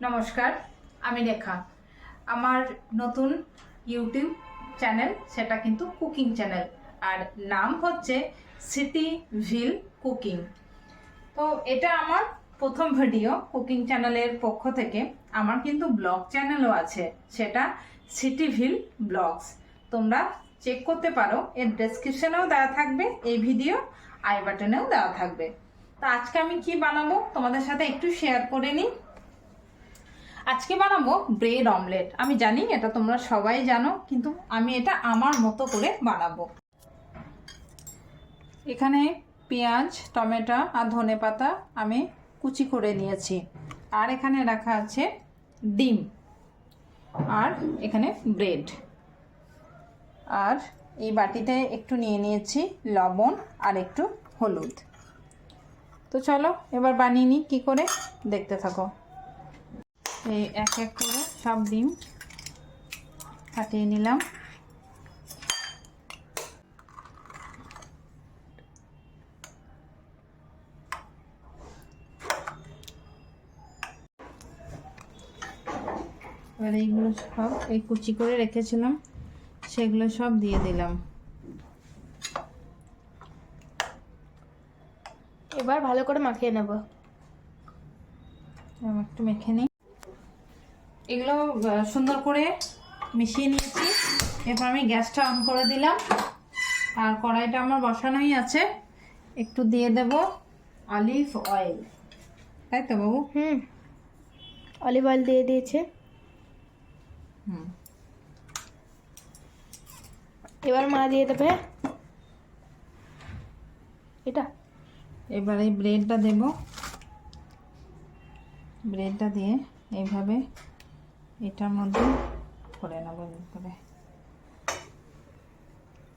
নমস্কার, আমি রেখা। আমার নতুন ইউটিউব চ্যানেল, সেটা কিন্তু কুকিং চ্যানেল, আর নাম হচ্ছে সিটি ভিল কুকিং। তো এটা আমার প্রথম ভিডিও কুকিং চ্যানেলের পক্ষ থেকে। আমার কিন্তু ব্লগ চ্যানেলও আছে, সেটা সিটি ভিল ব্লগস। তোমরা চেক করতে পারো, এর ডেসক্রিপশনেও দেওয়া থাকবে এই ভিডিও, আই বাটনেও দেওয়া থাকবে। তো আজকে আমি কি বানাবো তোমাদের সাথে একটু শেয়ার করে নিই। আজকে বানাবো ব্রেড অমলেট। আমি জানি এটা তোমরা সবাই জানো, কিন্তু আমি এটা আমার মতো করে বানাবো। এখানে পেঁয়াজ, টমেটো আর ধনেপাতা আমি কুচি করে নিয়েছি, আর এখানে রাখা আছে ডিম, আর এখানে ব্রেড, আর এই বাটিতে একটু নিয়ে নিয়েছি লবণ আর একটু হলুদ। তো চলো এবার বানিয়ে নিই কী করে, দেখতে থাকো। এই এক এক করে সব ডিম ফাটিয়ে নিলাম। এবার এইগুলো সব এই কুচি করে রেখেছিলাম, সেগুলো সব দিয়ে দিলাম। এবার ভালো করে মাখিয়ে নেব। একটু মেখে নিই। এগুলো সুন্দর করে মিশিয়ে নিয়েছি। এরপর আমি গ্যাসটা অন করে দিলাম, আর কড়াইটা আমার বসানোই আছে। একটু দিয়ে দেব অলিভ অয়েল, তাই তো বাবু? অলিভ অয়েল দিয়ে দিয়েছে। এবার মা দিয়ে দেবে এটা। এবার এই ব্রেডটা দেব। ব্রেডটা দিয়ে এইভাবে এটার মধ্যে করে নেবো করে।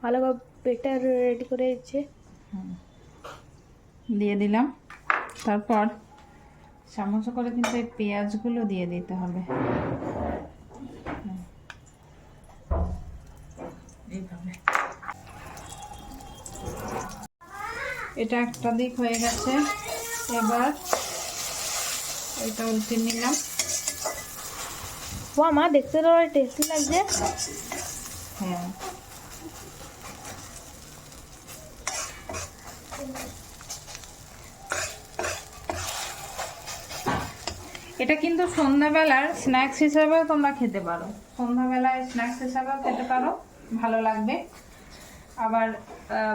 ভালো করে ব্রেডটা রেডি করে দিচ্ছে, দিয়ে দিলাম। তারপর চামচ করে কিন্তু এই পেঁয়াজগুলো দিয়ে দিতে হবে, এইভাবে। এটা একটা দিক হয়ে গেছে, এবার এটা উল্টে নিলাম। ও মা দেখতে তো টেস্টি লাগছে। হ্যাঁ, এটা কিন্তু সন্ধ্যাবেলার স্ন্যাক্স হিসাবেও তোমরা খেতে পারো। সন্ধ্যাবেলায় স্ন্যাক্স হিসাবেও খেতে পারো, ভালো লাগবে। আবার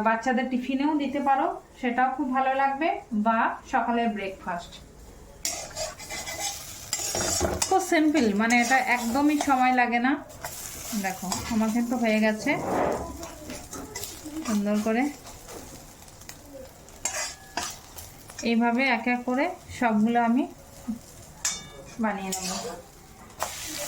বাচ্চাদের টিফিনেও দিতে পারো, সেটাও খুব ভালো লাগবে। বা সকালের ব্রেকফাস্ট। খুব সিম্পল, মানে এটা একদমই সময় লাগে না। দেখো আমার কিন্তু হয়ে গেছে সুন্দর করে। এইভাবে এক এক করে সবগুলো আমি বানিয়ে নেব।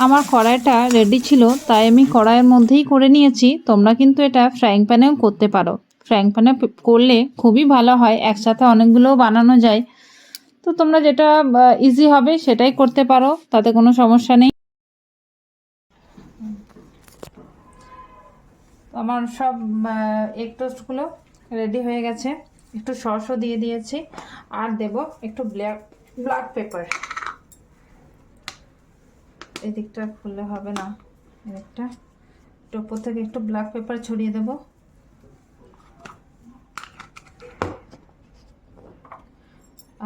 আমার কড়াইটা রেডি ছিল, তাই আমি কড়াইয়ের মধ্যেই করে নিয়েছি। তোমরা কিন্তু এটা ফ্রাইং প্যানেও করতে পারো। ফ্রাইং প্যানে করলে খুবই ভালো হয়, একসাথে অনেকগুলোও বানানো যায়। তো তোমরা যেটা ইজি হবে সেটাই করতে পারো, তাতে কোনো সমস্যা নেই। আমার সব এগ টোস্টগুলো রেডি হয়ে গেছে। একটু সসও দিয়ে দিয়েছি, আর দেব একটু ব্ল্যাক পেপার। এদিকটা খুললে হবে না, এদিকটা উপর থেকে একটু ব্ল্যাক পেপার ছড়িয়ে দেব।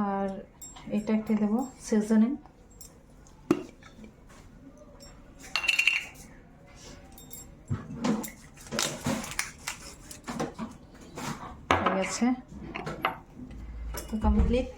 আর এটা একটু দেব সিজনিং। হয়ে গেছে, কমপ্লিট।